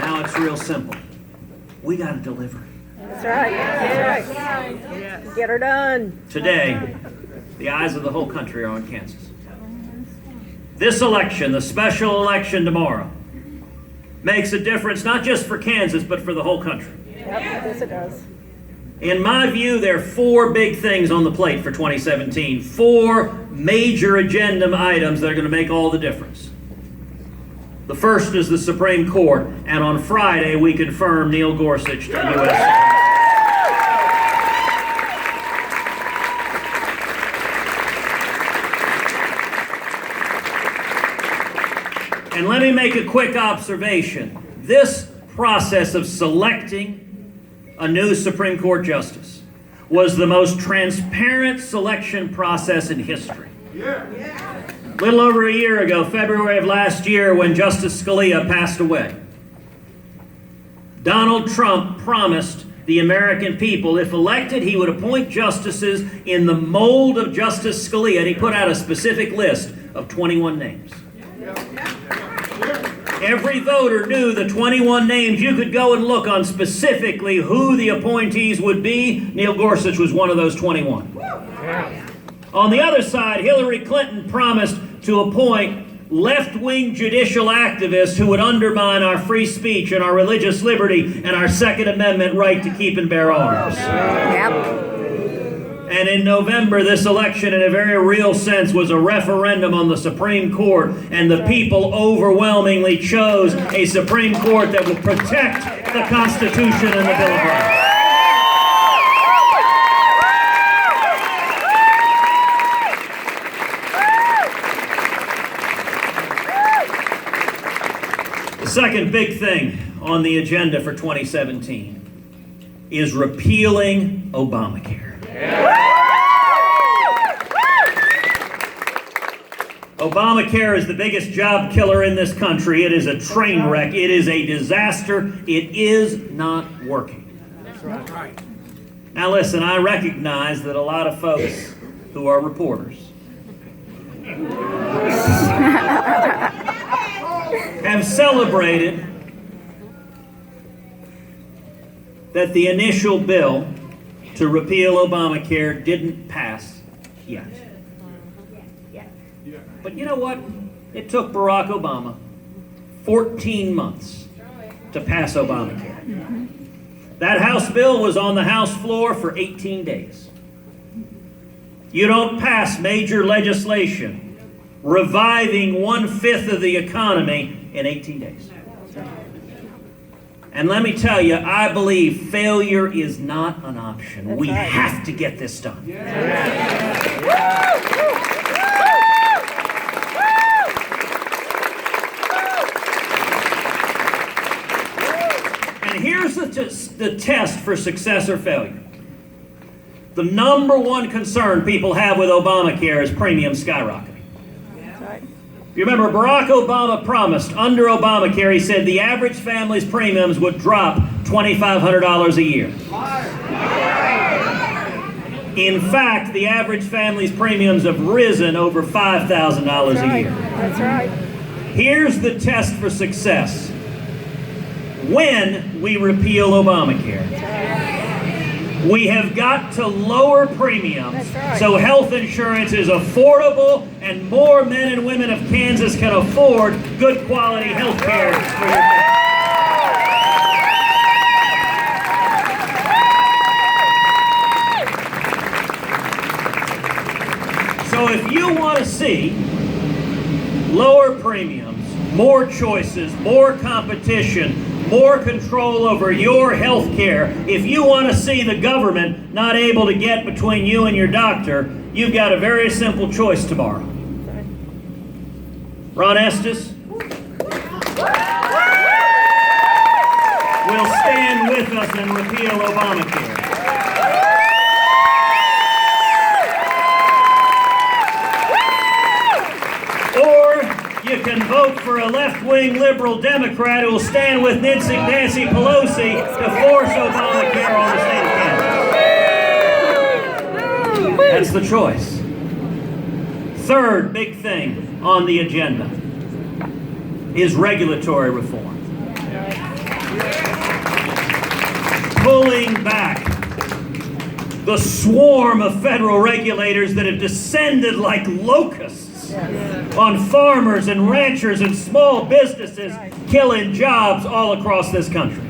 Now it's real simple. We got to deliver. That's right. That's right. Get her done. Today, the eyes of the whole country are on Kansas. This election, the special election tomorrow, makes a difference not just for Kansas, but for the whole country. Yep, yes it does. In my view, there are four big things on the plate for 2017. Four major agenda items that are going to make all the difference. The first is the Supreme Court, and on Friday we confirm Neil Gorsuch to the U.S. And let me make a quick observation. This process of selecting a new Supreme Court justice was the most transparent selection process in history. A little over a year ago, February of last year, when Justice Scalia passed away, Donald Trump promised the American people, if elected, he would appoint justices in the mold of Justice Scalia, and he put out a specific list of 21 names. Every voter knew the 21 names. You could go and look on specifically who the appointees would be. Neil Gorsuch was one of those 21. On the other side, Hillary Clinton promised to appoint left-wing judicial activists who would undermine our free speech and our religious liberty and our Second Amendment right to keep and bear arms. Yep. And in November, this election, in a very real sense, was a referendum on the Supreme Court, and the people overwhelmingly chose a Supreme Court that would protect the Constitution and the Bill of Rights. The second big thing on the agenda for 2017 is repealing Obamacare. Obamacare is the biggest job killer in this country. It is a train wreck. It is a disaster. It is not working. That's right. Now listen, I recognize that a lot of folks who are reporters have celebrated that the initial bill to repeal Obamacare didn't pass yet. But you know what? It took Barack Obama 14 months to pass Obamacare. That House bill was on the House floor for 18 days. You don't pass major legislation reviving 1/5 of the economy in 18 days. And let me tell you, I believe failure is not an option. We have to get this done. And here's the test for success or failure. The number one concern people have with Obamacare is premiums skyrocketing. You remember Barack Obama promised under Obamacare, he said the average family's premiums would drop $2,500 a year. In fact, the average family's premiums have risen over $5,000 a year. That's right. Here's the test for success. When we repeal Obamacare, we have got to lower premiums so health insurance is affordable and more men and women of Kansas can afford good quality health care for your family. So if you want to see lower premiums, more choices, more competition, more control over your health care, if you want to see the government not able to get between you and your doctor, you've got a very simple choice tomorrow. Ron Estes will stand with us and repeal Obamacare. You can vote for a left-wing liberal Democrat who will stand with Nancy Pelosi to force Obamacare on the state of Kansas. That's the choice. Third big thing on the agenda is regulatory reform. Pulling back the swarm of federal regulators that have descended like locusts on farmers and ranchers and small businesses, killing jobs all across this country.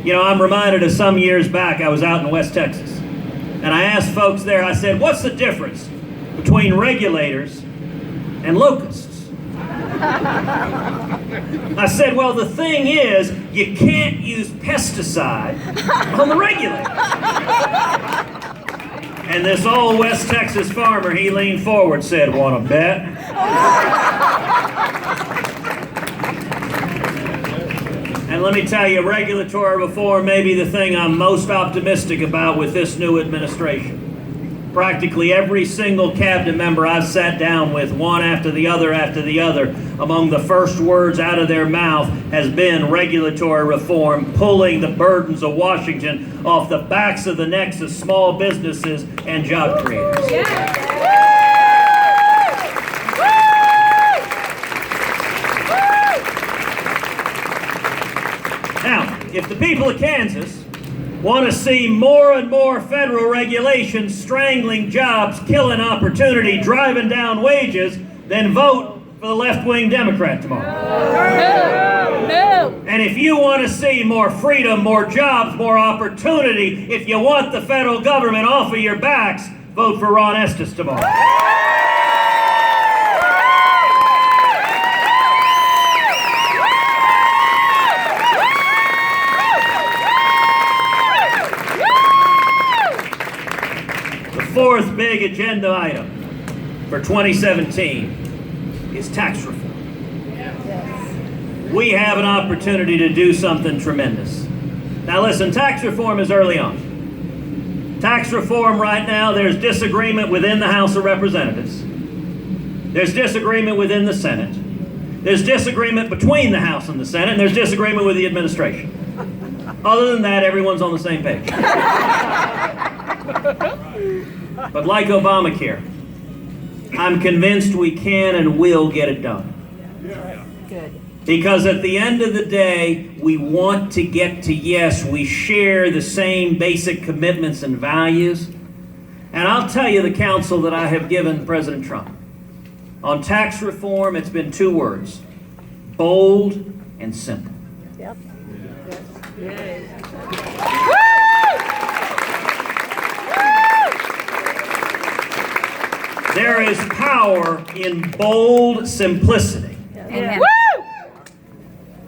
You know, I'm reminded of some years back, I was out in West Texas, and I asked folks there, I said, what's the difference between regulators and locusts? I said, well, the thing is, you can't use pesticide on the regulators. And this old West Texas farmer, he leaned forward, said, want to bet? And let me tell you, regulatory reform may be the thing I'm most optimistic about with this new administration. Practically every single cabinet member I've sat down with, one after the other, among the first words out of their mouth has been regulatory reform, pulling the burdens of Washington off the backs of the necks of small businesses and job creators. Now, if the people of Kansas want to see more and more federal regulations strangling jobs, killing opportunity, driving down wages, then vote for the left-wing Democrat tomorrow. No. And if you want to see more freedom, more jobs, more opportunity, if you want the federal government off of your backs, vote for Ron Estes tomorrow. Fourth big agenda item for 2017 is tax reform. We have an opportunity to do something tremendous. Now listen, tax reform is early on. Tax reform right now, there's disagreement within the House of Representatives. There's disagreement within the Senate. There's disagreement between the House and the Senate, and there's disagreement with the administration. Other than that, everyone's on the same page. But like Obamacare, I'm convinced we can and will get it done. Good. Because at the end of the day, we want to get to yes, we share the same basic commitments and values. And I'll tell you the counsel that I have given President Trump. On tax reform, it's been two words: bold and simple. Yep. Yes. There is power in bold simplicity. Amen.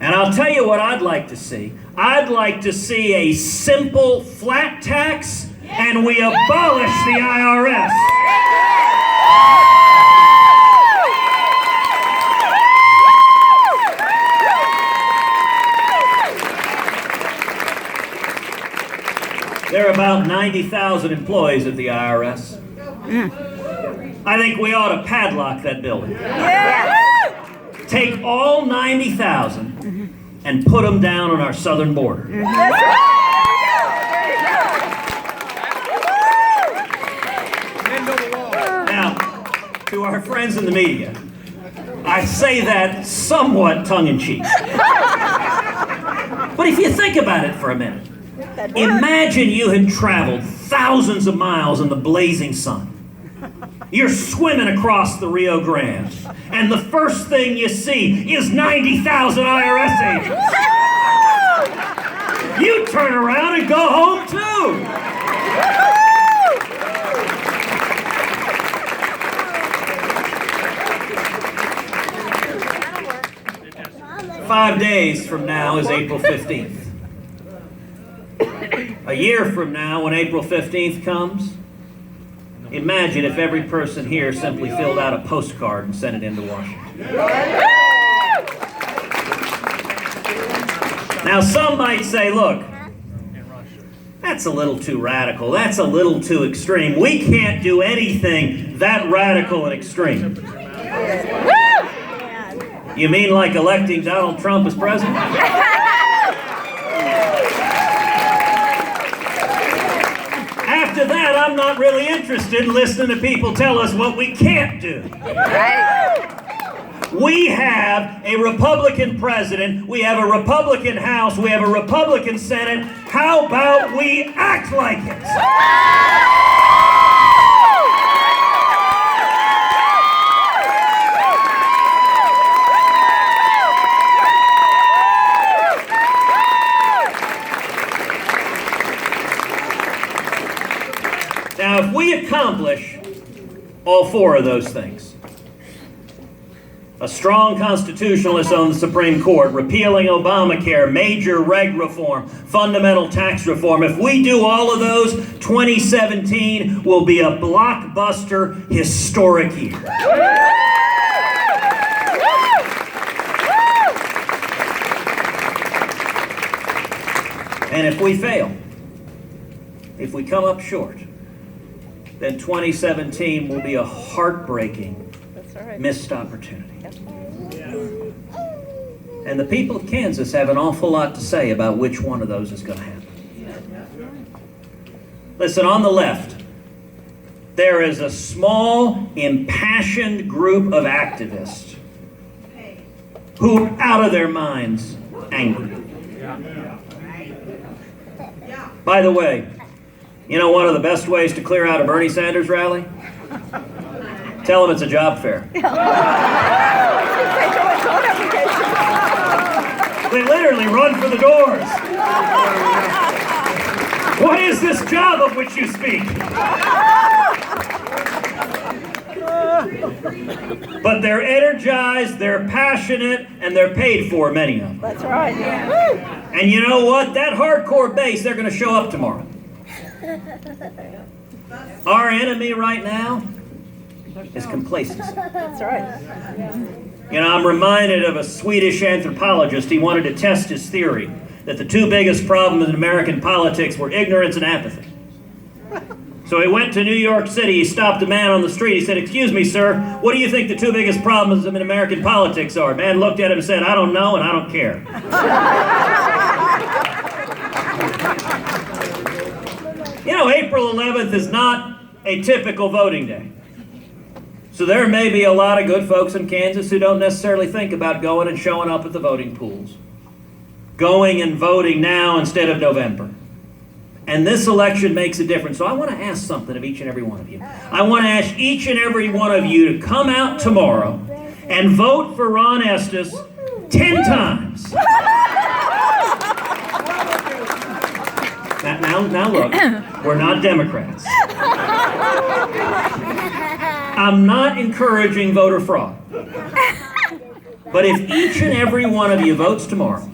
And I'll tell you what I'd like to see. I'd like to see a simple flat tax, and we abolish the IRS. There are about 90,000 employees at the IRS. I think we ought to padlock that building. Yeah. Take all 90,000 and put them down on our southern border. Now, to our friends in the media, I say that somewhat tongue-in-cheek. But if you think about it for a minute, imagine you had traveled thousands of miles in the blazing sun. You're swimming across the Rio Grande, and the first thing you see is 90,000 IRS agents. You turn around and go home too. 5 days from now is April 15th. A year from now, when April 15th comes, imagine if every person here simply filled out a postcard and sent it into Washington. Now, some might say, look, that's a little too radical. That's a little too extreme. We can't do anything that radical and extreme. You mean like electing Donald Trump as president? After that, I'm not really interested in listening to people tell us what we can't do. We have a Republican president, we have a Republican House, we have a Republican Senate. How about we act like it? Now, if we accomplish all four of those things, a strong constitutionalist on the Supreme Court, repealing Obamacare, major reg reform, fundamental tax reform, if we do all of those, 2017 will be a blockbuster, historic year. And if we fail, if we come up short, then 2017 will be a heartbreaking missed opportunity. And the people of Kansas have an awful lot to say about which one of those is going to happen. Listen, on the left, there is a small, impassioned group of activists who are out of their minds angry. By the way, you know one of the best ways to clear out a Bernie Sanders rally? Tell them it's a job fair. They literally run for the doors. What is this job of which you speak? But they're energized, they're passionate, and they're paid for, many of them. That's right. And you know what? That hardcore base, they're going to show up tomorrow. Our enemy right now is complacency. That's right. You know, I'm reminded of a Swedish anthropologist. He wanted to test his theory that the two biggest problems in American politics were ignorance and apathy. So he went to New York City. He stopped a man on the street. He said, "Excuse me, sir, what do you think the two biggest problems in American politics are?" Man looked at him and said, "I don't know and I don't care." You know, April 11th is not a typical voting day. So there may be a lot of good folks in Kansas who don't necessarily think about going and showing up at the voting pools. Going and voting now instead of November. And this election makes a difference. So I want to ask something of each and every one of you. I want to ask each and every one of you to come out tomorrow and vote for Ron Estes 10 times. Now look, we're not Democrats. I'm not encouraging voter fraud. But if each and every one of you votes tomorrow,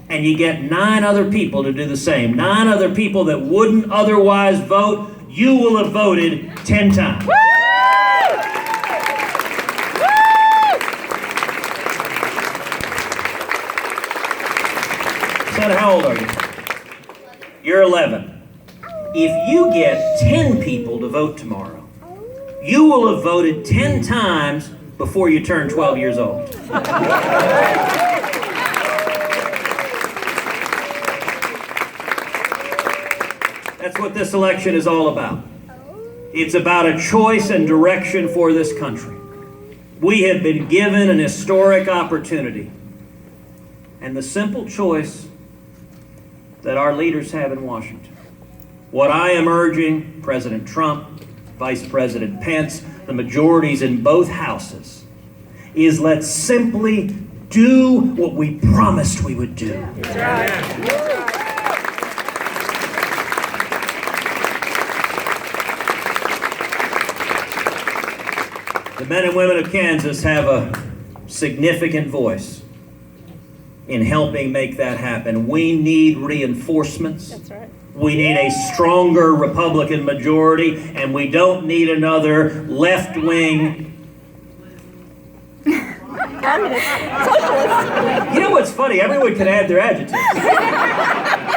and you get 9 other people to do the same, 9 other people that wouldn't otherwise vote, you will have voted 10 times. Son, how old are you? You're 11. If you get 10 people to vote tomorrow, you will have voted 10 times before you turn 12 years old. That's what this election is all about. It's about a choice and direction for this country. We have been given an historic opportunity. And the simple choice that our leaders have in Washington. What I am urging President Trump, Vice President Pence, the majorities in both houses, is let's simply do what we promised we would do. The men and women of Kansas have a significant voice in helping make that happen. We need reinforcements. That's right. We need a stronger Republican majority, and we don't need another left-wing. Communist, socialist. You know what's funny? Everyone can add their adjectives.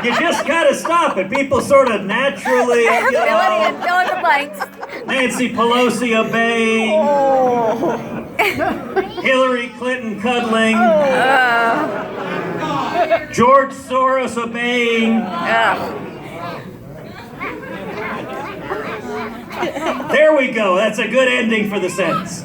You just gotta stop it. People sort of naturally, you know, Fill in the blanks. Nancy Pelosi obeying, Hillary Clinton cuddling, George Soros obeying. There we go. That's a good ending for the sentence.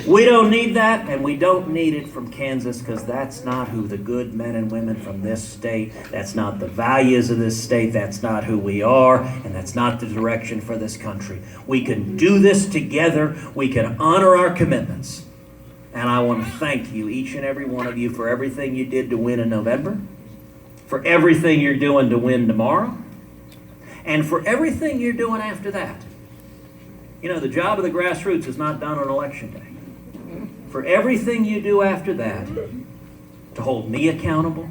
We don't need that, and we don't need it from Kansas, because that's not who the good men and women from this state, that's not the values of this state, that's not who we are, and that's not the direction for this country. We can do this together. We can honor our commitments. And I want to thank you, each and every one of you, for everything you did to win in November, for everything you're doing to win tomorrow, and for everything you're doing after that. You know, the job of the grassroots is not done on election day. For everything you do after that, to hold me accountable,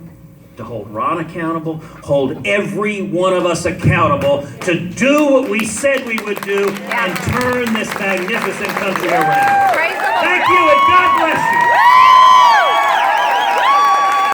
to hold Ron accountable, hold every one of us accountable to do what we said we would do and turn this magnificent country around. Thank you, and God bless you.